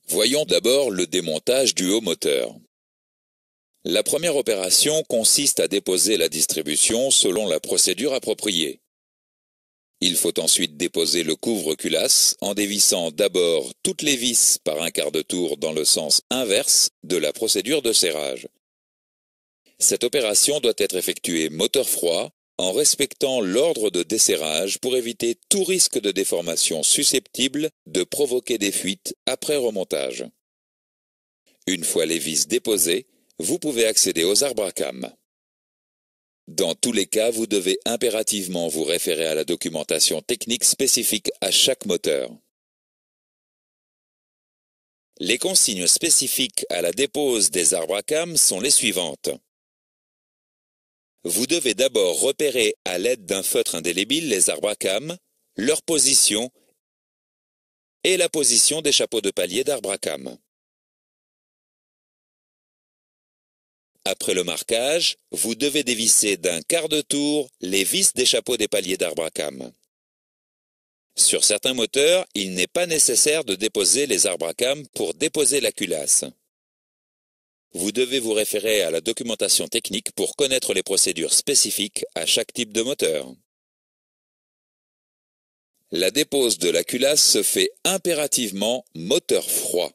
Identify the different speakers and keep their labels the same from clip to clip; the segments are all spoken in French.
Speaker 1: Voyons d'abord le démontage du haut moteur. La première opération consiste à déposer la distribution selon la procédure appropriée. Il faut ensuite déposer le couvre-culasse en dévissant d'abord toutes les vis par un quart de tour dans le sens inverse de la procédure de serrage. Cette opération doit être effectuée moteur froid en respectant l'ordre de desserrage pour éviter tout risque de déformation susceptible de provoquer des fuites après remontage. Une fois les vis déposées, vous pouvez accéder aux arbres à cames. Dans tous les cas, vous devez impérativement vous référer à la documentation technique spécifique à chaque moteur. Les consignes spécifiques à la dépose des arbres à cames sont les suivantes. Vous devez d'abord repérer à l'aide d'un feutre indélébile les arbres à cames, leur position et la position des chapeaux de palier d'arbres à cames. Après le marquage, vous devez dévisser d'un quart de tour les vis des chapeaux des paliers d'arbres à cames. Sur certains moteurs, il n'est pas nécessaire de déposer les arbres à cames pour déposer la culasse. Vous devez vous référer à la documentation technique pour connaître les procédures spécifiques à chaque type de moteur. La dépose de la culasse se fait impérativement moteur froid.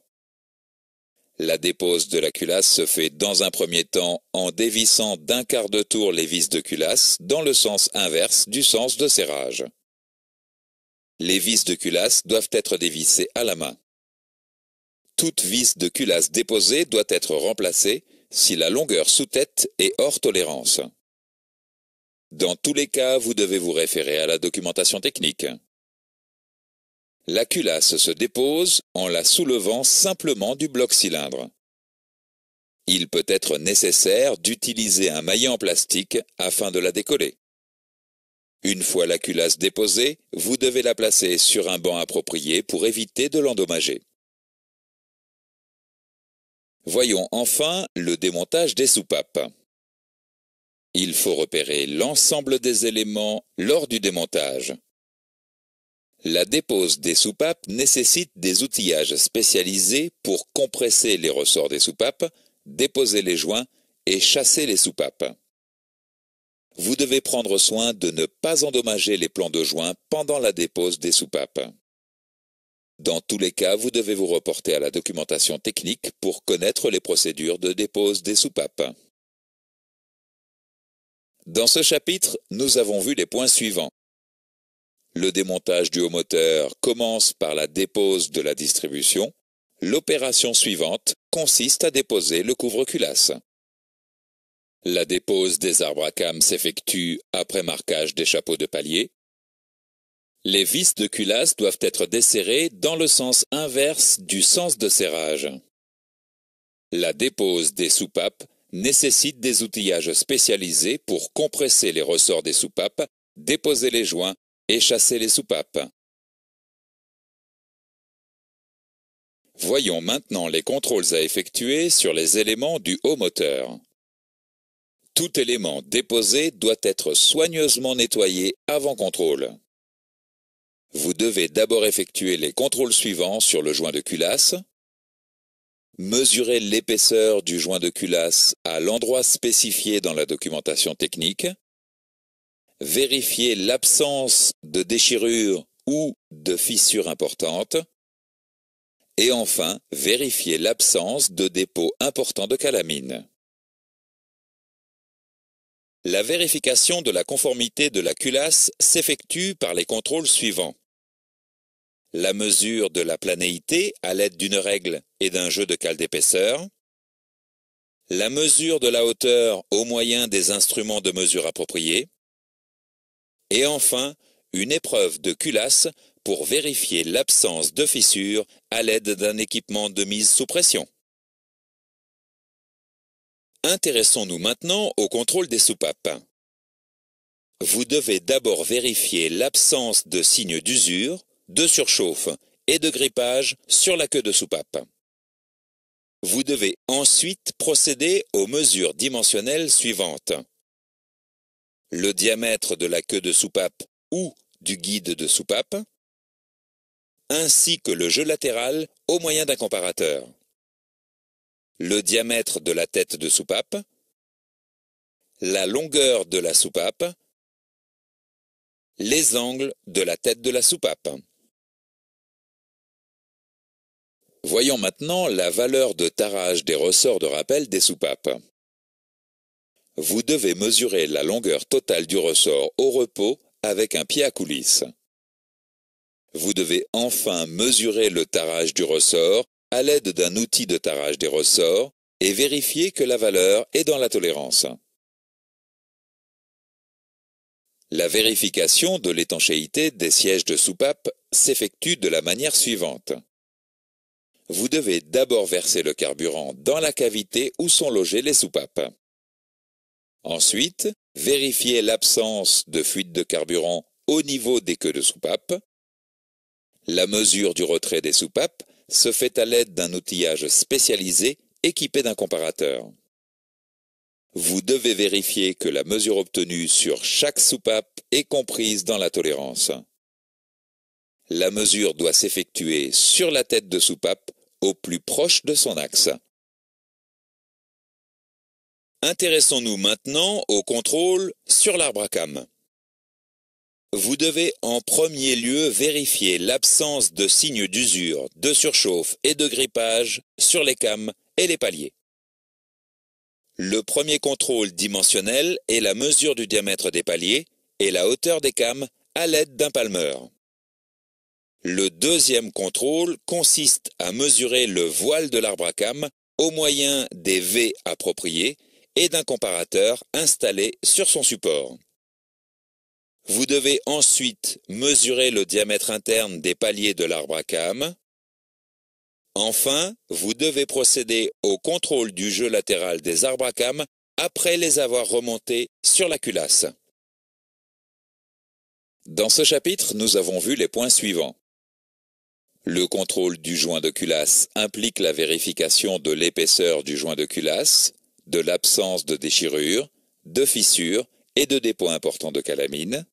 Speaker 1: La dépose de la culasse se fait dans un premier temps en dévissant d'un quart de tour les vis de culasse dans le sens inverse du sens de serrage. Les vis de culasse doivent être dévissées à la main. Toute vis de culasse déposée doit être remplacée si la longueur sous-tête est hors tolérance. Dans tous les cas, vous devez vous référer à la documentation technique. La culasse se dépose en la soulevant simplement du bloc cylindre. Il peut être nécessaire d'utiliser un maillet en plastique afin de la décoller. Une fois la culasse déposée, vous devez la placer sur un banc approprié pour éviter de l'endommager. Voyons enfin le démontage des soupapes. Il faut repérer l'ensemble des éléments lors du démontage. La dépose des soupapes nécessite des outillages spécialisés pour compresser les ressorts des soupapes, déposer les joints et chasser les soupapes. Vous devez prendre soin de ne pas endommager les plans de joints pendant la dépose des soupapes. Dans tous les cas, vous devez vous reporter à la documentation technique pour connaître les procédures de dépose des soupapes. Dans ce chapitre, nous avons vu les points suivants. Le démontage du haut moteur commence par la dépose de la distribution. L'opération suivante consiste à déposer le couvre-culasse. La dépose des arbres à cames s'effectue après marquage des chapeaux de palier. Les vis de culasse doivent être desserrées dans le sens inverse du sens de serrage. La dépose des soupapes nécessite des outillages spécialisés pour compresser les ressorts des soupapes, déposer les joints et chasser les soupapes. Voyons maintenant les contrôles à effectuer sur les éléments du haut moteur. Tout élément déposé doit être soigneusement nettoyé avant contrôle. Vous devez d'abord effectuer les contrôles suivants sur le joint de culasse. Mesurer l'épaisseur du joint de culasse à l'endroit spécifié dans la documentation technique. Vérifier l'absence de déchirure ou de fissure importante. Et enfin, vérifier l'absence de dépôt important de calamine. La vérification de la conformité de la culasse s'effectue par les contrôles suivants. La mesure de la planéité à l'aide d'une règle et d'un jeu de cale d'épaisseur. La mesure de la hauteur au moyen des instruments de mesure appropriés. Et enfin, une épreuve de culasse pour vérifier l'absence de fissure à l'aide d'un équipement de mise sous pression. Intéressons-nous maintenant au contrôle des soupapes. Vous devez d'abord vérifier l'absence de signes d'usure, de surchauffe et de grippage sur la queue de soupape. Vous devez ensuite procéder aux mesures dimensionnelles suivantes. Le diamètre de la queue de soupape ou du guide de soupape, ainsi que le jeu latéral au moyen d'un comparateur. Le diamètre de la tête de soupape, la longueur de la soupape, les angles de la tête de la soupape. Voyons maintenant la valeur de tarage des ressorts de rappel des soupapes. Vous devez mesurer la longueur totale du ressort au repos avec un pied à coulisse. Vous devez enfin mesurer le tarage du ressort à l'aide d'un outil de tarage des ressorts et vérifier que la valeur est dans la tolérance. La vérification de l'étanchéité des sièges de soupape s'effectue de la manière suivante. Vous devez d'abord verser le carburant dans la cavité où sont logées les soupapes. Ensuite, vérifiez l'absence de fuite de carburant au niveau des queues de soupape. La mesure du retrait des soupapes se fait à l'aide d'un outillage spécialisé équipé d'un comparateur. Vous devez vérifier que la mesure obtenue sur chaque soupape est comprise dans la tolérance. La mesure doit s'effectuer sur la tête de soupape au plus proche de son axe. Intéressons-nous maintenant au contrôle sur l'arbre à cames. Vous devez en premier lieu vérifier l'absence de signes d'usure, de surchauffe et de grippage sur les cames et les paliers. Le premier contrôle dimensionnel est la mesure du diamètre des paliers et la hauteur des cames à l'aide d'un palmeur. Le deuxième contrôle consiste à mesurer le voile de l'arbre à cames au moyen des V appropriés et d'un comparateur installé sur son support. Vous devez ensuite mesurer le diamètre interne des paliers de l'arbre à cames. Enfin, vous devez procéder au contrôle du jeu latéral des arbres à cames après les avoir remontés sur la culasse. Dans ce chapitre, nous avons vu les points suivants. Le contrôle du joint de culasse implique la vérification de l'épaisseur du joint de culasse, de l'absence de déchirure, de fissures et de dépôts importants de calamine.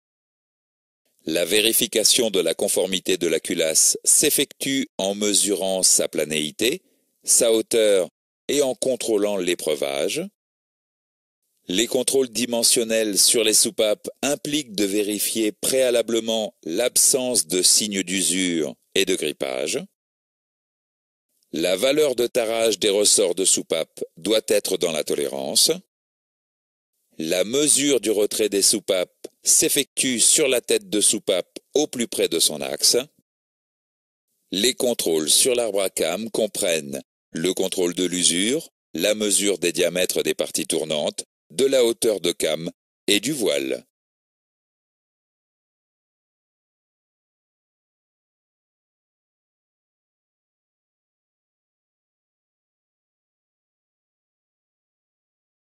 Speaker 1: La vérification de la conformité de la culasse s'effectue en mesurant sa planéité, sa hauteur et en contrôlant l'épreuvage. Les contrôles dimensionnels sur les soupapes impliquent de vérifier préalablement l'absence de signes d'usure et de grippage. La valeur de tarage des ressorts de soupape doit être dans la tolérance. La mesure du retrait des soupapes s'effectue sur la tête de soupape au plus près de son axe. Les contrôles sur l'arbre à cames comprennent le contrôle de l'usure, la mesure des diamètres des parties tournantes, de la hauteur de came et du voile.